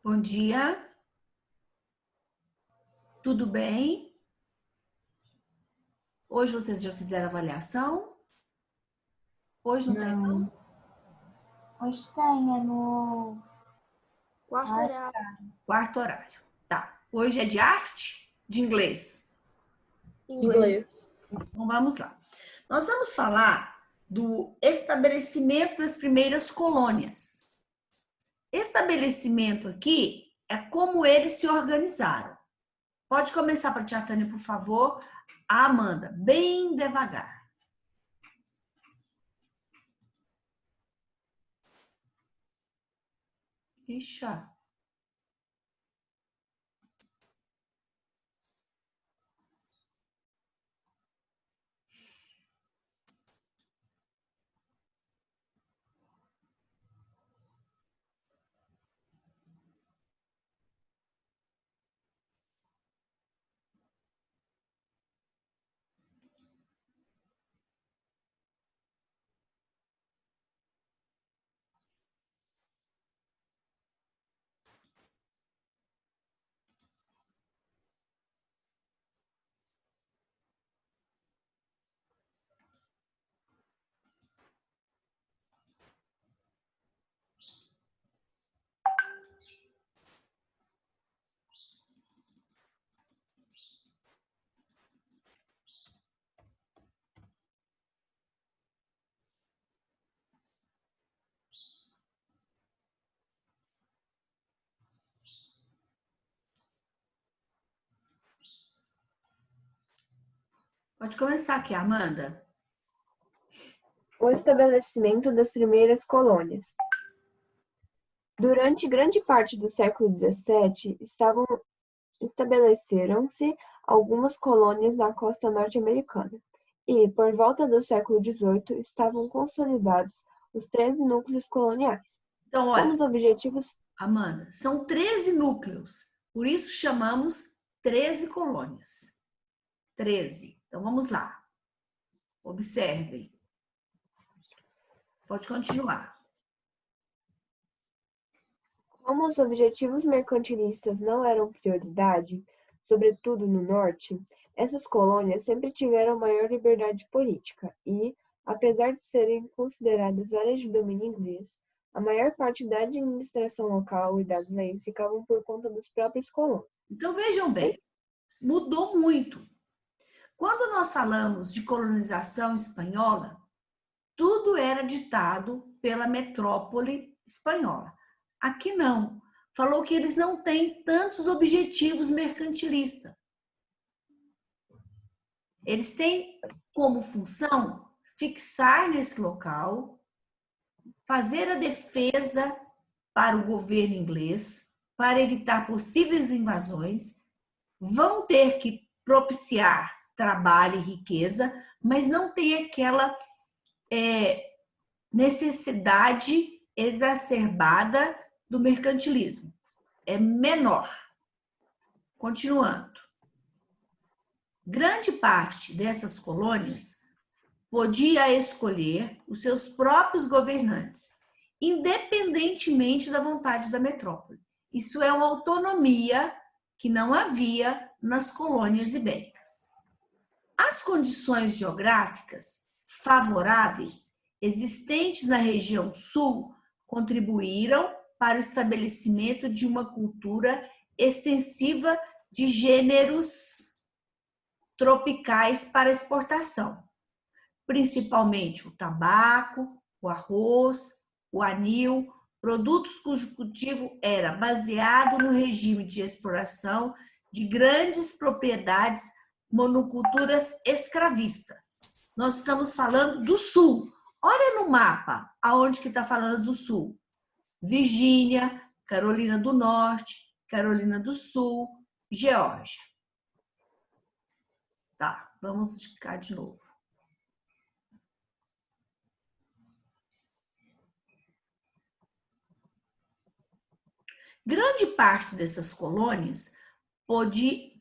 Bom dia, tudo bem? Hoje vocês já fizeram avaliação? Hoje não tem, não? Não, hoje tem, é no Quarto quarto. horário. Quarto horário. Tá. Hoje é de arte? De inglês. Inglês. Então vamos lá. Nós vamos falar do estabelecimento das primeiras colônias. Estabelecimento aqui é como eles se organizaram. Pode começar para a tia Tânia, por favor. A Amanda, bem devagar. Ixi. Pode começar aqui, Amanda. O estabelecimento das primeiras colônias. Durante grande parte do século XVII, estabeleceram-se algumas colônias na costa norte-americana, e, por volta do século XVIII, estavam consolidados os 13 núcleos coloniais. Então, Como olha, os objetivos Amanda, são 13 núcleos, por isso chamamos 13 colônias. 13. Então, vamos lá. Observem. Pode continuar. Como os objetivos mercantilistas não eram prioridade, sobretudo no norte, essas colônias sempre tiveram maior liberdade política e, apesar de serem consideradas áreas de domínio inglês, a maior parte da administração local e das leis ficavam por conta dos próprios colonos. Então, vejam bem, mudou muito. Quando nós falamos de colonização espanhola, tudo era ditado pela metrópole espanhola. Aqui não. Falou que eles não têm tantos objetivos mercantilistas. Eles têm como função fixar nesse local, fazer a defesa para o governo inglês, para evitar possíveis invasões, vão ter que propiciar trabalho e riqueza, mas não tem aquela necessidade exacerbada do mercantilismo. É menor. Continuando. Grande parte dessas colônias podia escolher os seus próprios governantes, independentemente da vontade da metrópole. Isso é uma autonomia que não havia nas colônias ibéricas. As condições geográficas favoráveis existentes na região sul contribuíram para o estabelecimento de uma cultura extensiva de gêneros tropicais para exportação, principalmente o tabaco, o arroz, o anil, produtos cujo cultivo era baseado no regime de exploração de grandes propriedades monoculturas escravistas. Nós estamos falando do sul. Olha no mapa aonde que está falando do sul. Virgínia, Carolina do Norte, Carolina do Sul, Geórgia. Tá, vamos ficar de novo. Grande parte dessas colônias pôde...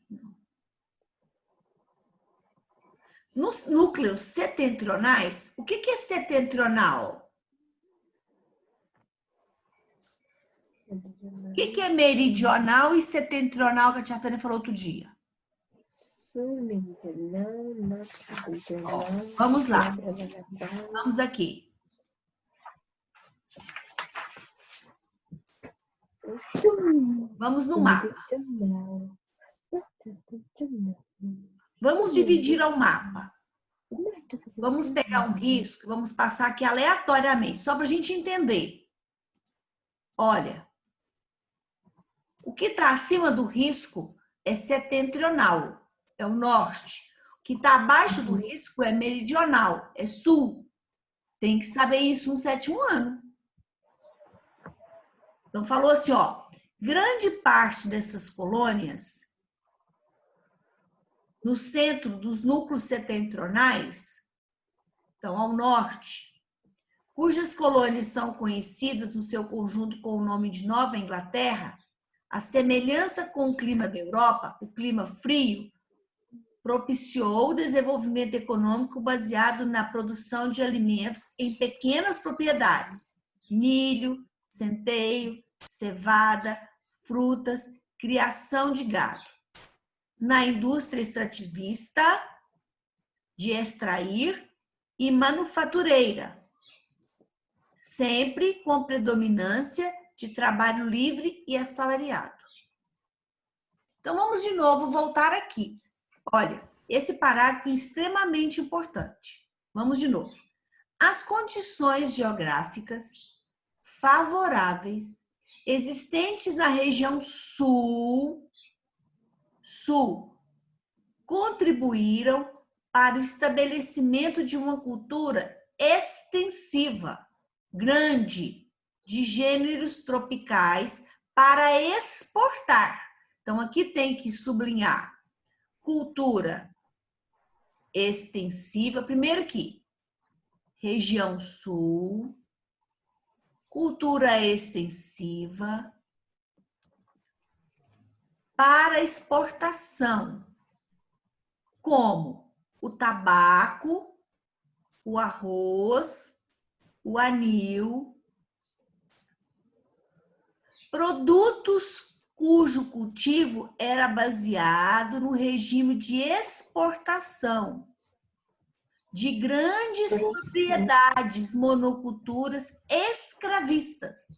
Nos núcleos setentrionais, o que é setentrional? que é meridional e setentrional que a tia Tânia falou outro dia? Sul, meridional, norte, setentrional. Vamos lá. blá, blá, blá, blá. Vamos aqui. Sul, Vamos no mapa. meridional, norte, setentrional. Vamos dividir ao mapa. Norte, Vamos pegar um risco e vamos passar aqui aleatoriamente, só para a gente entender. Olha, o que está acima do risco é setentrional, é o norte. O que está abaixo do risco é meridional, é sul. Tem que saber isso no 7º ano. Então, falou assim, ó, grande parte dessas colônias, no centro dos núcleos setentrionais, então ao norte, cujas colônias são conhecidas no seu conjunto com o nome de Nova Inglaterra, a semelhança com o clima da Europa, o clima frio, propiciou o desenvolvimento econômico baseado na produção de alimentos em pequenas propriedades, milho, centeio, cevada, frutas, criação de gado. Na indústria extrativista, de extrair, e manufatureira, sempre com predominância de trabalho livre e assalariado. Então, vamos de novo voltar aqui. Olha, esse parágrafo é extremamente importante. Vamos de novo. As condições geográficas favoráveis existentes na região sul contribuíram para o estabelecimento de uma cultura extensiva, grande, de gêneros tropicais para exportar. Então, aqui tem que sublinhar cultura extensiva. Primeiro aqui, região sul, cultura extensiva para exportação, como o tabaco, o arroz, o anil, produtos cujo cultivo era baseado no regime de exportação de grandes propriedades, monoculturas escravistas.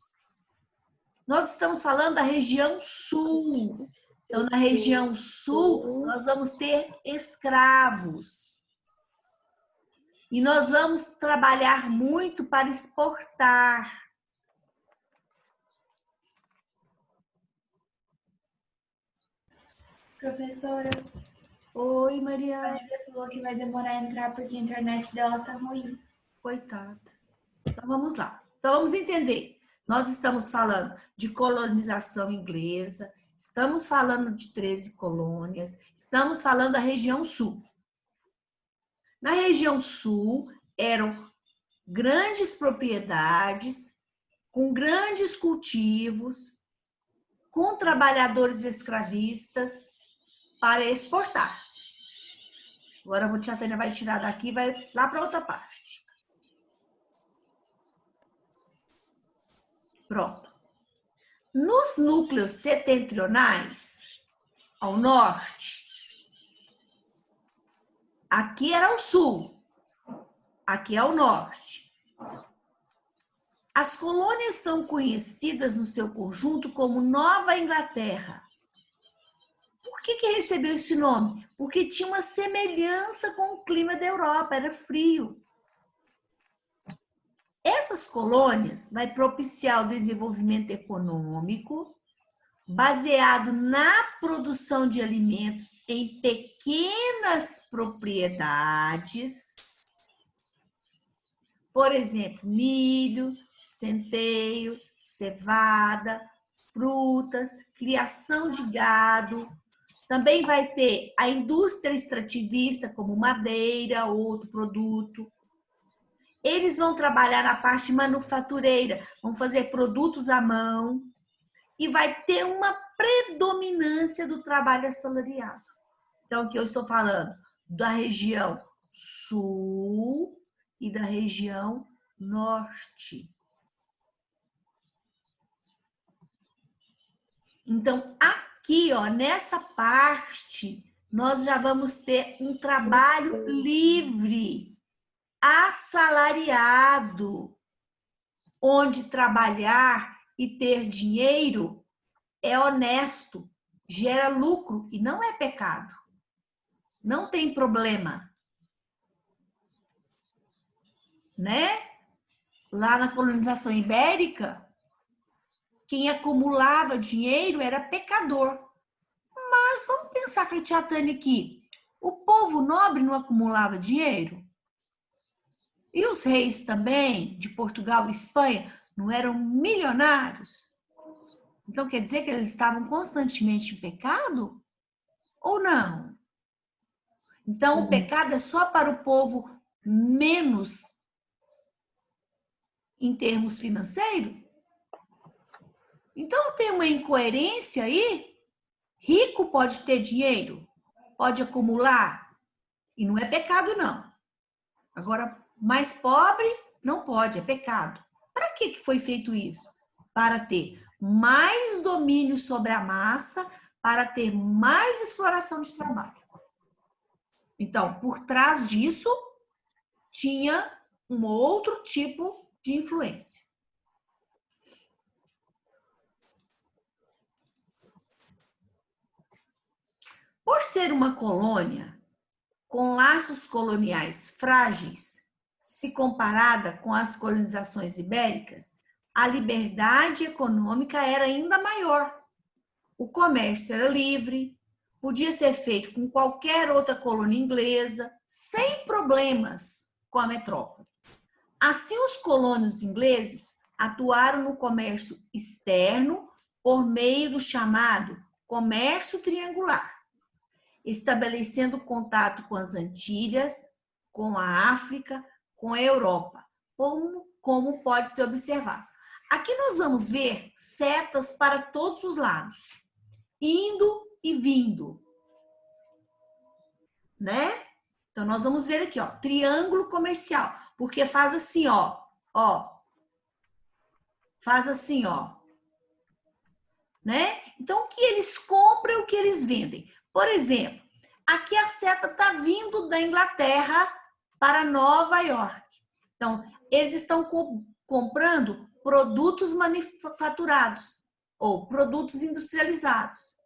Nós estamos falando da região sul. Então, na região sul, nós vamos ter escravos. E nós vamos trabalhar muito para exportar. Professora, Oi, a Mariana. Júlia falou que vai demorar a entrar porque a internet dela tá ruim. Coitada. Então, vamos lá. Então, vamos entender. Nós estamos falando de colonização inglesa, estamos falando de 13 colônias, estamos falando da região sul. Na região sul, eram grandes propriedades, com grandes cultivos, com trabalhadores escravistas para exportar. Agora a tia Tânia vai tirar daqui e vai lá para outra parte. Pronto. Nos núcleos setentrionais, ao norte, aqui era o sul, aqui é o norte. As colônias são conhecidas no seu conjunto como Nova Inglaterra. Por que recebeu esse nome? Porque tinha uma semelhança com o clima da Europa, era frio. Essas colônias vai propiciar o desenvolvimento econômico baseado na produção de alimentos em pequenas propriedades, por exemplo, milho, centeio, cevada, frutas, criação de gado. Também vai ter a indústria extrativista, como madeira, outro produto. Eles vão trabalhar na parte manufatureira, vão fazer produtos à mão e vai ter uma predominância do trabalho assalariado. Então, aqui eu estou falando da região sul e da região norte. Então, aqui, ó, nessa parte, nós já vamos ter um trabalho livre, assalariado, onde trabalhar e ter dinheiro é honesto, gera lucro e não é pecado. Não tem problema. Né? Lá na colonização ibérica, quem acumulava dinheiro era pecador. Mas vamos pensar com a tia Tânia aqui. O povo nobre não acumulava dinheiro? E os reis também, de Portugal e Espanha, não eram milionários? Então quer dizer que eles estavam constantemente em pecado? Ou não? Então o pecado é só para o povo menos em termos financeiros? Então tem uma incoerência aí. Rico pode ter dinheiro, pode acumular, e não é pecado, não. Agora, mais pobre, não pode, é pecado. Para que foi feito isso? Para ter mais domínio sobre a massa, para ter mais exploração de trabalho. Então, por trás disso, tinha um outro tipo de influência. Por ser uma colônia com laços coloniais frágeis, se comparada com as colonizações ibéricas, a liberdade econômica era ainda maior. O comércio era livre, podia ser feito com qualquer outra colônia inglesa, sem problemas com a metrópole. Assim, os colonos ingleses atuaram no comércio externo por meio do chamado comércio triangular, estabelecendo contato com as Antilhas, com a África, com a Europa, como pode se observar. Aqui nós vamos ver setas para todos os lados, indo e vindo, né? Então nós vamos ver aqui, ó, triângulo comercial, porque faz assim, ó, faz assim, ó, né? Então o que eles compram e o que eles vendem. Por exemplo, aqui a seta está vindo da Inglaterra para Nova York. Então, eles estão comprando produtos manufaturados ou produtos industrializados.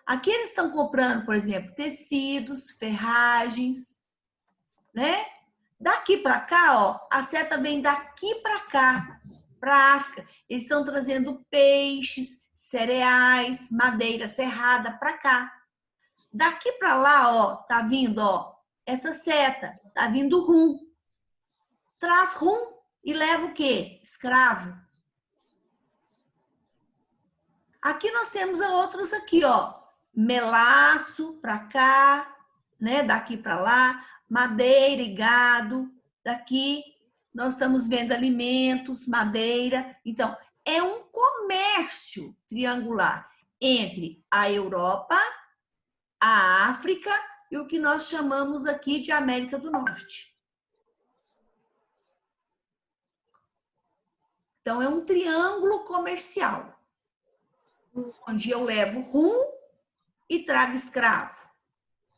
Aqui eles estão comprando, por exemplo, tecidos, ferragens, né? Daqui para cá, ó, a seta vem daqui para cá, para a África. Eles estão trazendo peixes, cereais, madeira serrada para cá. Daqui para lá, ó, tá vindo, ó, essa seta, tá vindo rum. Traz rum e leva o quê? Escravo. Aqui nós temos outros aqui, ó, melaço para cá, né, daqui para lá, madeira e gado. Daqui nós estamos vendo alimentos, madeira. Então, é um comércio triangular entre a Europa, a África e o que nós chamamos aqui de América do Norte. Então, é um triângulo comercial, onde eu levo rum e trago escravo,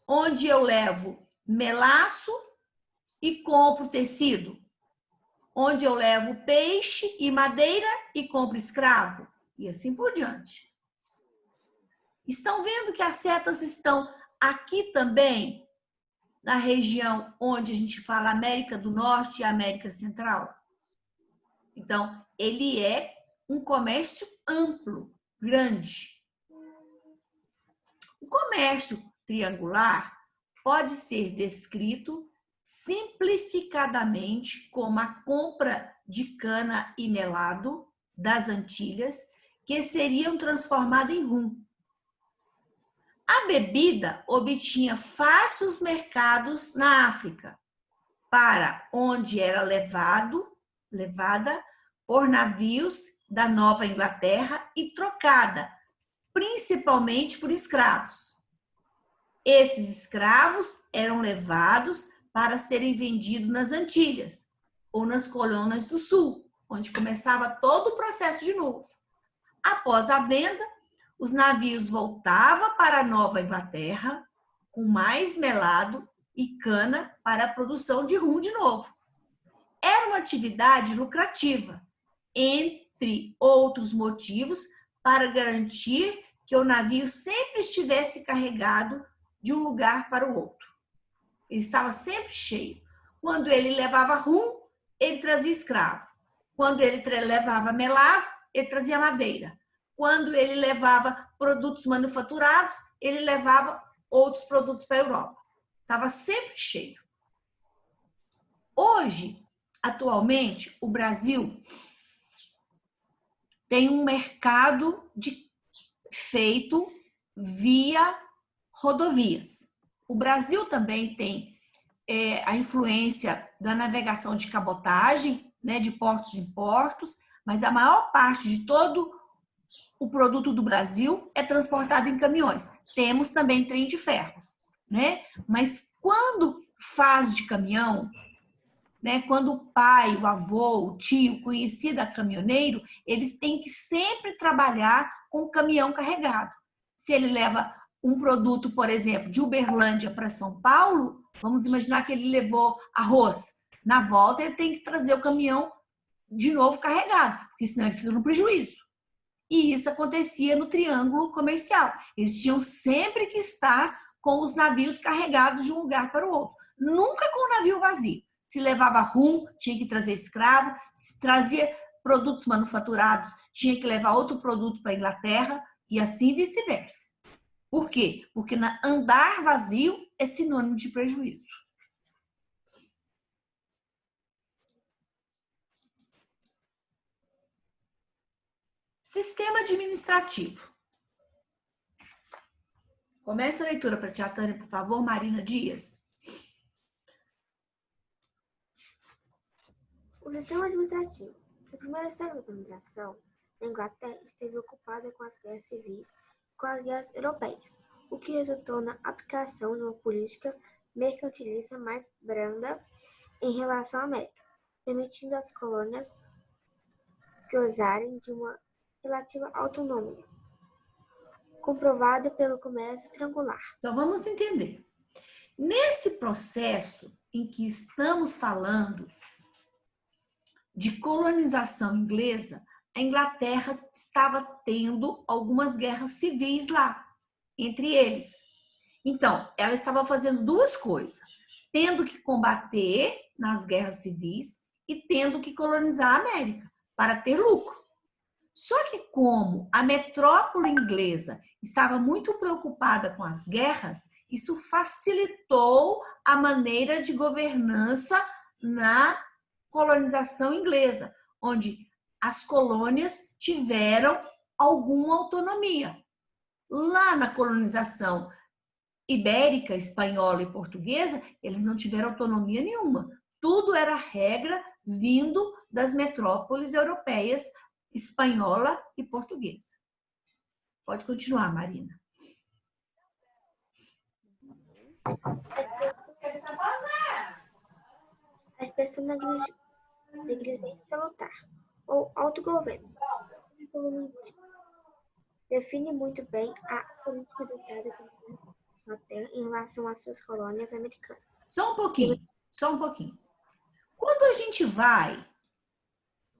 onde eu levo melaço e compro tecido, onde eu levo peixe e madeira e compro escravo, e assim por diante. Estão vendo que as setas estão aqui também, na região onde a gente fala América do Norte e América Central? Então, ele é um comércio amplo, grande. O comércio triangular pode ser descrito simplificadamente como a compra de cana e melado das Antilhas, que seriam transformadas em rum. A bebida obtinha fáceis mercados na África, para onde era levada por navios da Nova Inglaterra e trocada, principalmente por escravos. Esses escravos eram levados para serem vendidos nas Antilhas ou nas colônias do Sul, onde começava todo o processo de novo. Após a venda, os navios voltavam para a Nova Inglaterra com mais melado e cana para a produção de rum de novo. Era uma atividade lucrativa, entre outros motivos, para garantir que o navio sempre estivesse carregado de um lugar para o outro. Ele estava sempre cheio. Quando ele levava rum, ele trazia escravo. Quando ele levava melado, ele trazia madeira. Quando ele levava produtos manufaturados, ele levava outros produtos para a Europa. Estava sempre cheio. Hoje, atualmente, o Brasil tem um mercado feito via rodovias. O Brasil também tem a influência da navegação de cabotagem, né, de portos em portos, mas a maior parte de todo o produto do Brasil é transportado em caminhões. Temos também trem de ferro, né? Mas quando faz de caminhão, né, quando o pai, o avô, o tio, o conhecido é caminhoneiro, eles têm que sempre trabalhar com o caminhão carregado. Se ele leva um produto, por exemplo, de Uberlândia para São Paulo, vamos imaginar que ele levou arroz. Na volta, ele tem que trazer o caminhão de novo carregado, porque senão ele fica no prejuízo. E isso acontecia no triângulo comercial. Eles tinham sempre que estar com os navios carregados de um lugar para o outro. Nunca com o navio vazio. Se levava rum, tinha que trazer escravo. Se trazia produtos manufaturados, tinha que levar outro produto para a Inglaterra e assim vice-versa. Por quê? Porque andar vazio é sinônimo de prejuízo. Sistema administrativo. Começa a leitura para a tia Tânia, por favor, Marina Dias. O sistema administrativo. A primeira história da organização na Inglaterra esteve ocupada com as guerras civis e com as guerras europeias, o que resultou na aplicação de uma política mercantilista mais branda em relação à América, permitindo às colônias gozarem de uma relativa autonomia, comprovada pelo comércio triangular. Então, vamos entender. Nesse processo em que estamos falando de colonização inglesa, a Inglaterra estava tendo algumas guerras civis lá, entre eles. Então, ela estava fazendo duas coisas, tendo que combater nas guerras civis e tendo que colonizar a América para ter lucro. Só que como a metrópole inglesa estava muito preocupada com as guerras, isso facilitou a maneira de governança na colonização inglesa, onde as colônias tiveram alguma autonomia. Lá na colonização ibérica, espanhola e portuguesa, eles não tiveram autonomia nenhuma. Tudo era regra vindo das metrópoles europeias, espanhola e portuguesa. Pode continuar, Marina. A expressão negligência salutar, ou autogoverno, define muito bem a política adotada pela Inglaterra em relação às suas colônias americanas. Só um pouquinho. Quando a gente vai...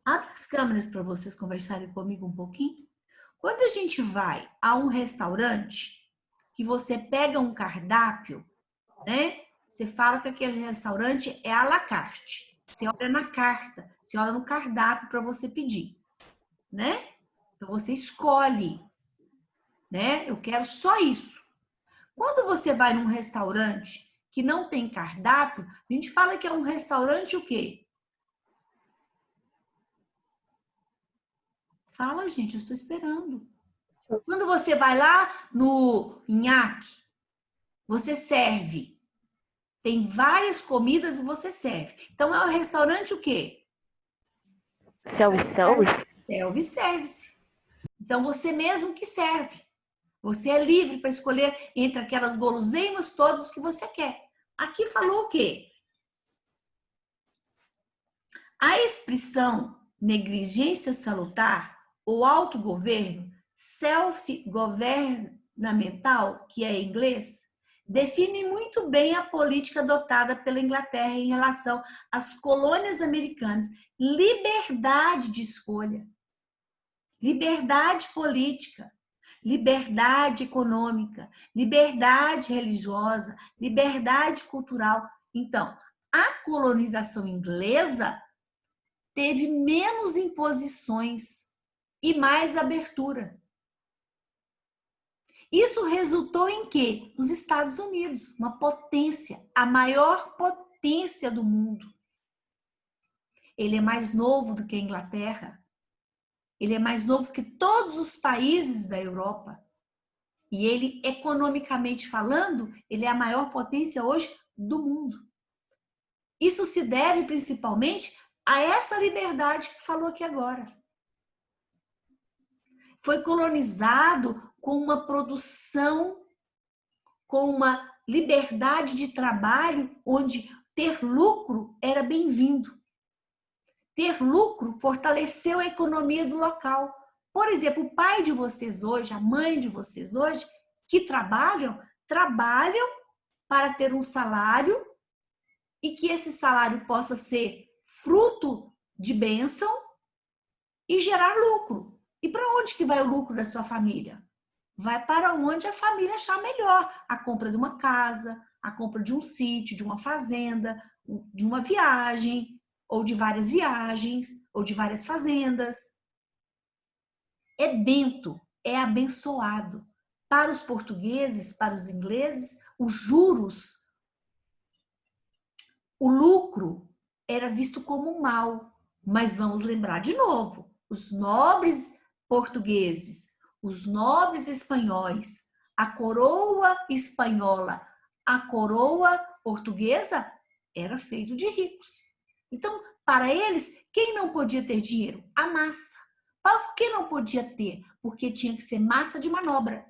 Abre as câmeras para vocês conversarem comigo um pouquinho. Quando a gente vai a um restaurante, que você pega um cardápio, né? Você fala que aquele restaurante é à la carte. Você olha na carta, você olha no cardápio para você pedir, né? Então você escolhe, né? Eu quero só isso. Quando você vai num restaurante que não tem cardápio, a gente fala que é um restaurante o quê? Fala, gente, eu estou esperando. Quando você vai lá no nhaque, você serve. Tem várias comidas e você serve. Então, é um restaurante o quê? Self-service? Self-service. Então, você mesmo que serve. Você é livre para escolher entre aquelas guloseimas todas que você quer. Aqui falou o quê? A expressão negligência salutar ou autogoverno self-governamental, que é em inglês, define muito bem a política adotada pela Inglaterra em relação às colônias americanas. Liberdade de escolha, liberdade política, liberdade econômica, liberdade religiosa, liberdade cultural. Então, a colonização inglesa teve menos imposições e mais abertura. Isso resultou em quê? Nos Estados Unidos, uma potência, a maior potência do mundo. Ele é mais novo do que a Inglaterra. Ele é mais novo que todos os países da Europa. E ele, economicamente falando, ele é a maior potência hoje do mundo. Isso se deve principalmente a essa liberdade que falou aqui agora. Foi colonizado com uma produção, com uma liberdade de trabalho, onde ter lucro era bem-vindo. Ter lucro fortaleceu a economia do local. Por exemplo, o pai de vocês hoje, a mãe de vocês hoje, que trabalham para ter um salário e que esse salário possa ser fruto de bênção e gerar lucro. E para onde que vai o lucro da sua família? Vai para onde a família achar melhor. A compra de uma casa, a compra de um sítio, de uma fazenda, de uma viagem, ou de várias viagens, ou de várias fazendas. É bento, é abençoado. Para os portugueses, para os ingleses, os juros, o lucro era visto como mal. Mas vamos lembrar de novo, os nobres portugueses, os nobres espanhóis, a coroa espanhola, a coroa portuguesa era feito de ricos. Então, para eles, quem não podia ter dinheiro? A massa. Por que não podia ter? Porque tinha que ser massa de manobra.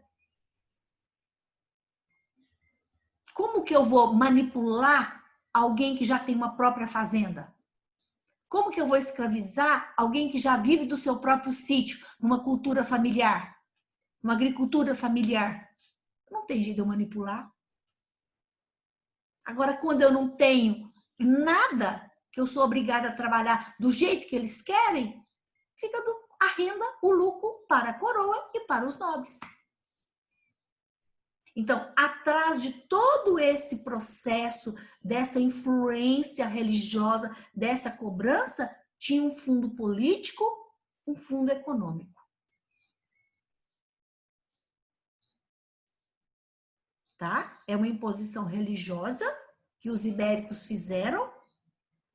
Como que eu vou manipular alguém que já tem uma própria fazenda? Como que eu vou escravizar alguém que já vive do seu próprio sítio, numa cultura familiar, numa agricultura familiar? Não tem jeito de eu manipular. Agora, quando eu não tenho nada, que eu sou obrigada a trabalhar do jeito que eles querem, fica a renda, o lucro para a coroa e para os nobres. Então, atrás de todo esse processo, dessa influência religiosa, dessa cobrança, tinha um fundo político, um fundo econômico. Tá? É uma imposição religiosa que os ibéricos fizeram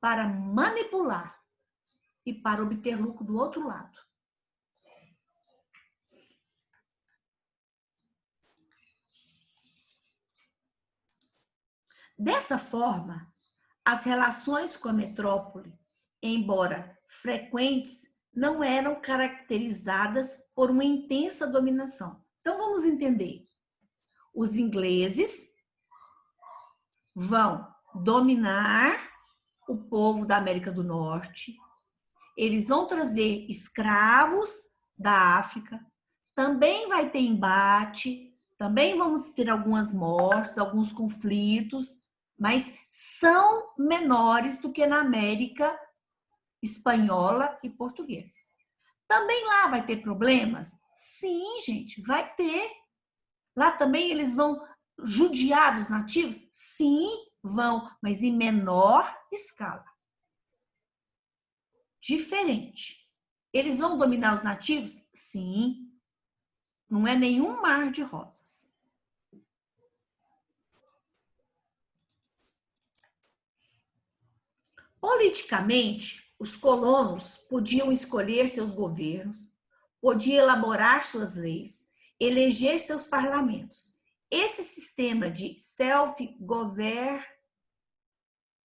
para manipular e para obter lucro do outro lado. Dessa forma, as relações com a metrópole, embora frequentes, não eram caracterizadas por uma intensa dominação. Então, vamos entender. Os ingleses vão dominar o povo da América do Norte, eles vão trazer escravos da África, também vai ter embate, também vamos ter algumas mortes, alguns conflitos, mas são menores do que na América espanhola e portuguesa. Também lá vai ter problemas? Sim, gente, vai ter. Lá também eles vão judiar dos nativos? Sim, vão, mas em menor escala. Diferente. Eles vão dominar os nativos? Sim. Não é nenhum mar de rosas. Politicamente, os colonos podiam escolher seus governos, podiam elaborar suas leis, eleger seus parlamentos. Esse sistema de self-govern,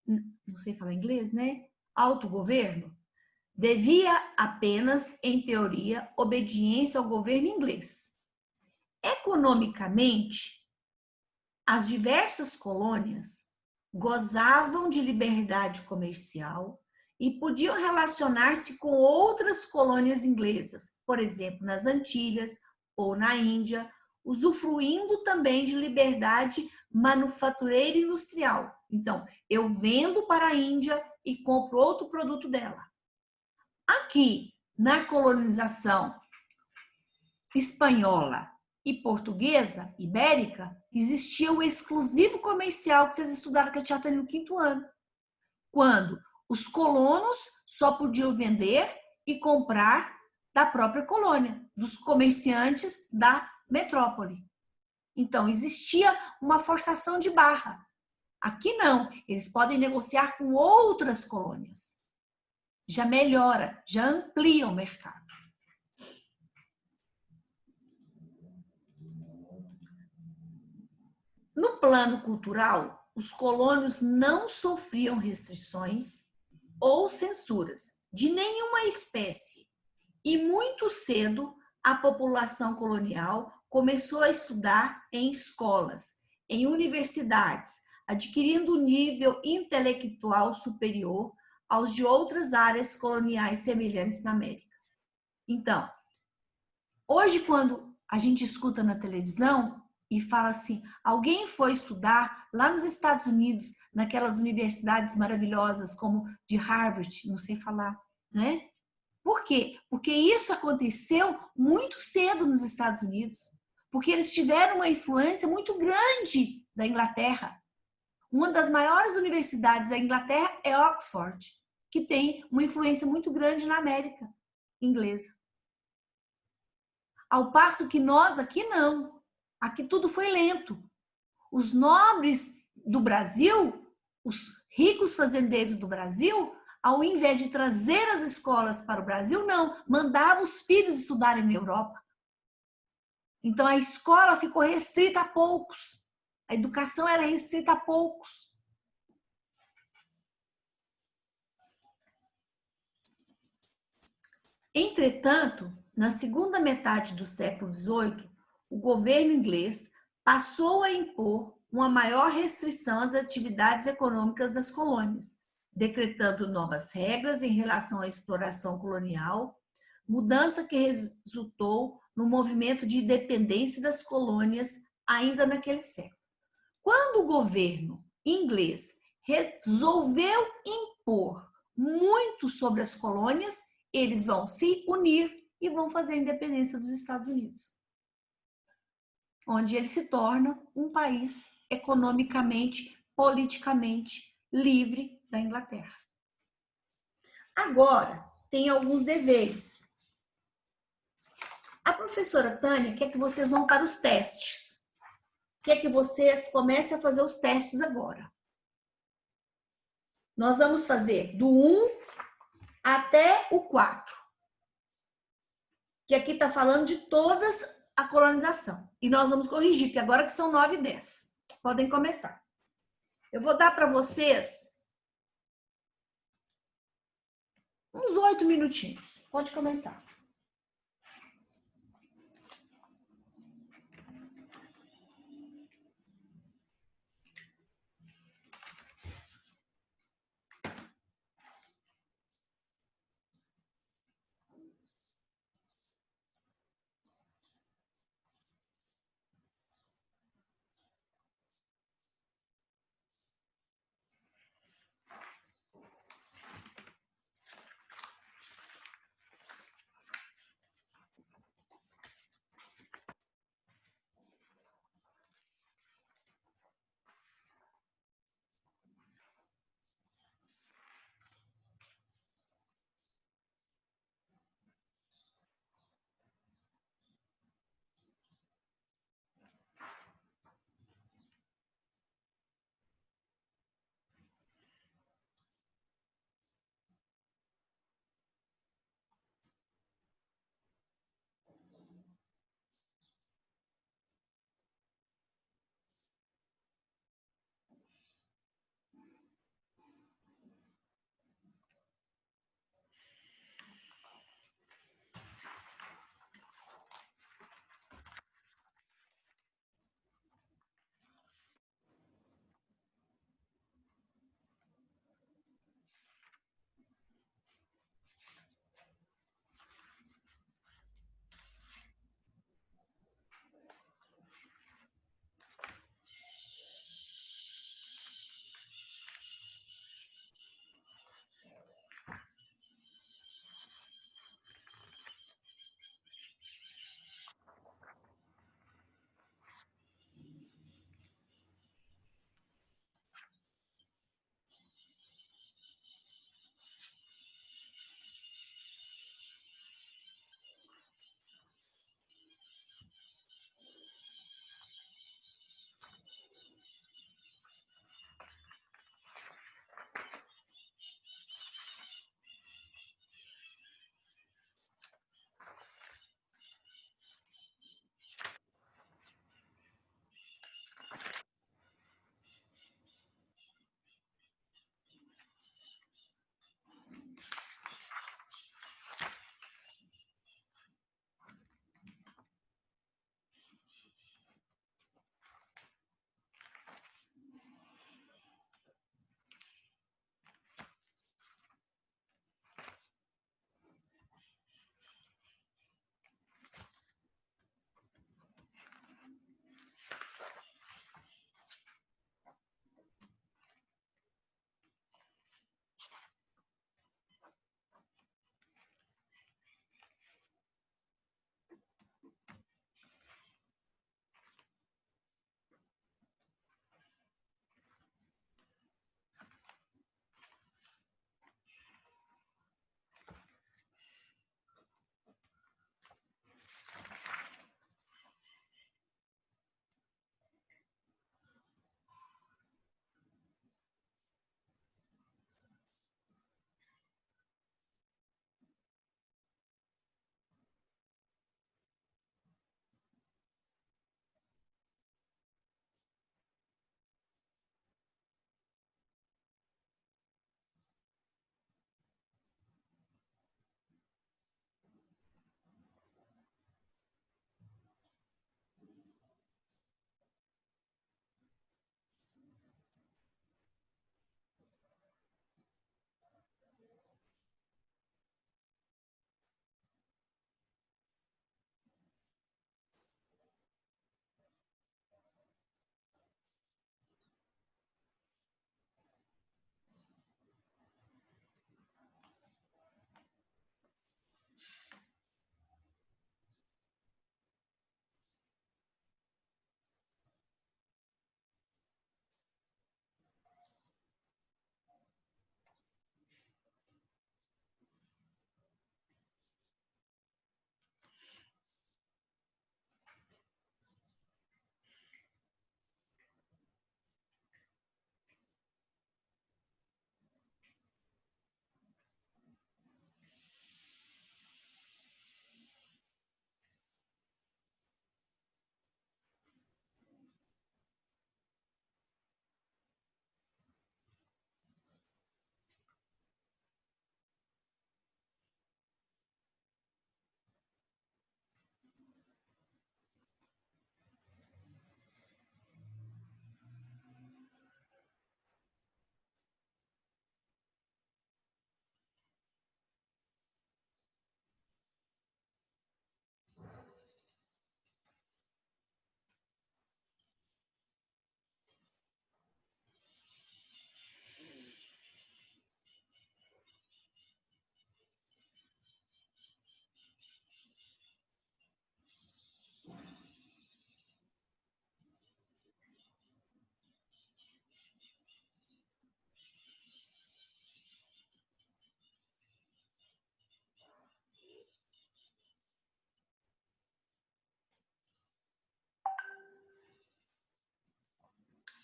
não sei falar inglês, né? Autogoverno, devia apenas, em teoria, obediência ao governo inglês. Economicamente, as diversas colônias gozavam de liberdade comercial e podiam relacionar-se com outras colônias inglesas, por exemplo, nas Antilhas, ou na Índia, usufruindo também de liberdade manufatureira e industrial. Então, eu vendo para a Índia e compro outro produto dela. Aqui, na colonização espanhola e portuguesa, ibérica, existia o exclusivo comercial que vocês estudaram que eu tinha até no 5º ano, quando os colonos só podiam vender e comprar da própria colônia, dos comerciantes da metrópole. Então, existia uma forçação de barra. Aqui não, eles podem negociar com outras colônias. Já melhora, já amplia o mercado. No plano cultural, os colônios não sofriam restrições ou censuras de nenhuma espécie. E muito cedo, a população colonial começou a estudar em escolas, em universidades, adquirindo um nível intelectual superior aos de outras áreas coloniais semelhantes na América. Então, hoje, quando a gente escuta na televisão e fala assim, alguém foi estudar lá nos Estados Unidos, naquelas universidades maravilhosas como de Harvard, não sei falar, né? Por quê? Porque isso aconteceu muito cedo nos Estados Unidos, porque eles tiveram uma influência muito grande da Inglaterra. Uma das maiores universidades da Inglaterra é Oxford, que tem uma influência muito grande na América inglesa. Ao passo que nós aqui não. Aqui tudo foi lento. Os nobres do Brasil, os ricos fazendeiros do Brasil, ao invés de trazer as escolas para o Brasil, não, mandava os filhos estudarem na Europa. Então a escola ficou restrita a poucos. A educação era restrita a poucos. Entretanto, na segunda metade do século XVIII, o governo inglês passou a impor uma maior restrição às atividades econômicas das colônias, decretando novas regras em relação à exploração colonial, mudança que resultou no movimento de independência das colônias ainda naquele século. Quando o governo inglês resolveu impor muito sobre as colônias, eles vão se unir e vão fazer a independência dos Estados Unidos, onde ele se torna um país economicamente, politicamente livre da Inglaterra. Agora, tem alguns deveres. A professora Tânia quer que vocês vão para os testes. Quer que vocês comecem a fazer os testes agora. Nós vamos fazer do 1 até o 4. Que aqui está falando de todas a colonização. E nós vamos corrigir, porque agora que são 9 e 10. Podem começar. Eu vou dar para vocês uns 8 minutinhos. Pode começar.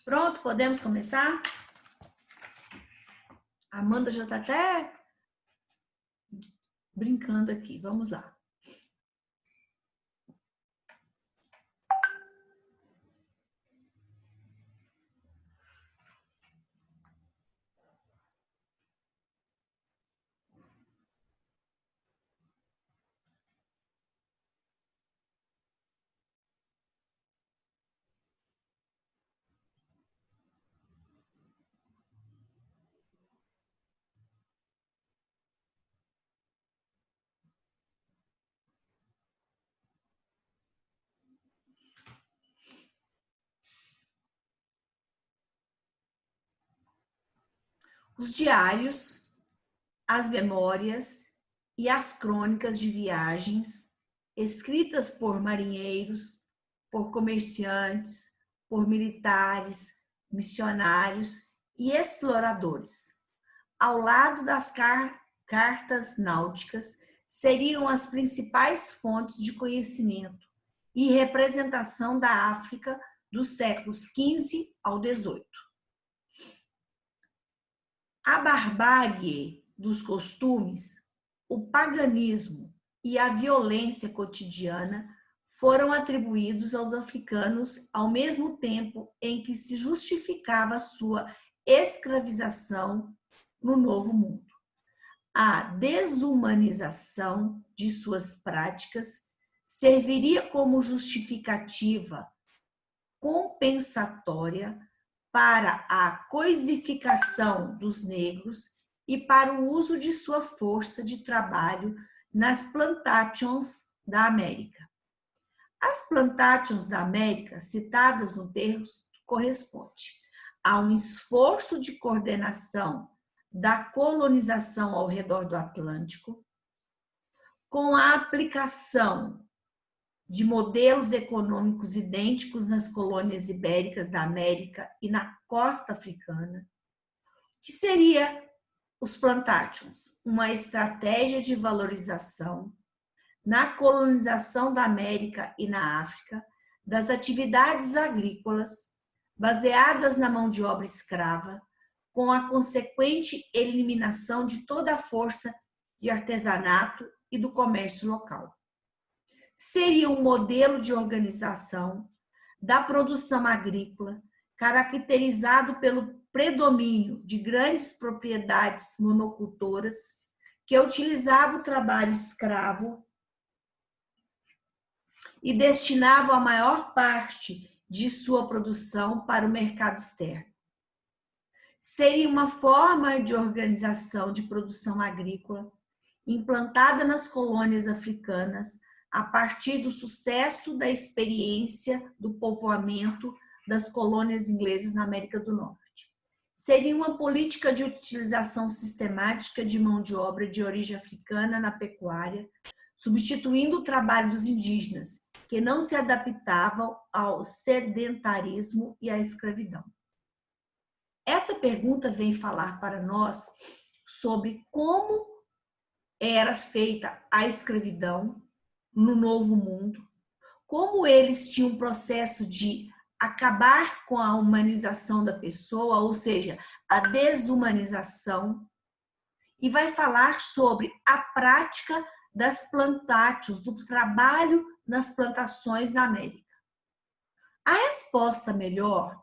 Pronto, podemos começar? A Amanda já está até brincando aqui. Vamos lá. Os diários, as memórias e as crônicas de viagens, escritas por marinheiros, por comerciantes, por militares, missionários e exploradores, ao lado das cartas náuticas, seriam as principais fontes de conhecimento e representação da África dos séculos XV ao XVIII. A barbárie dos costumes, o paganismo e a violência cotidiana foram atribuídos aos africanos ao mesmo tempo em que se justificava sua escravização no Novo Mundo. A desumanização de suas práticas serviria como justificativa compensatória para a coisificação dos negros e para o uso de sua força de trabalho nas plantations da América. As plantations da América, citadas no texto, correspondem a um esforço de coordenação da colonização ao redor do Atlântico, com a aplicação de modelos econômicos idênticos nas colônias ibéricas da América e na costa africana, que seria os plantations, uma estratégia de valorização na colonização da América e na África das atividades agrícolas baseadas na mão de obra escrava, com a consequente eliminação de toda a força de artesanato e do comércio local. Seria um modelo de organização da produção agrícola caracterizado pelo predomínio de grandes propriedades monocultoras que utilizavam o trabalho escravo e destinavam a maior parte de sua produção para o mercado externo. Seria uma forma de organização de produção agrícola implantada nas colônias africanas a partir do sucesso da experiência do povoamento das colônias inglesas na América do Norte. Seria uma política de utilização sistemática de mão de obra de origem africana na pecuária, substituindo o trabalho dos indígenas, que não se adaptavam ao sedentarismo e à escravidão. Essa pergunta vem falar para nós sobre como era feita a escravidão no Novo Mundo, como eles tinham um processo de acabar com a humanização da pessoa, ou seja, a desumanização, e vai falar sobre a prática das plantations, do trabalho nas plantações na América. A resposta melhor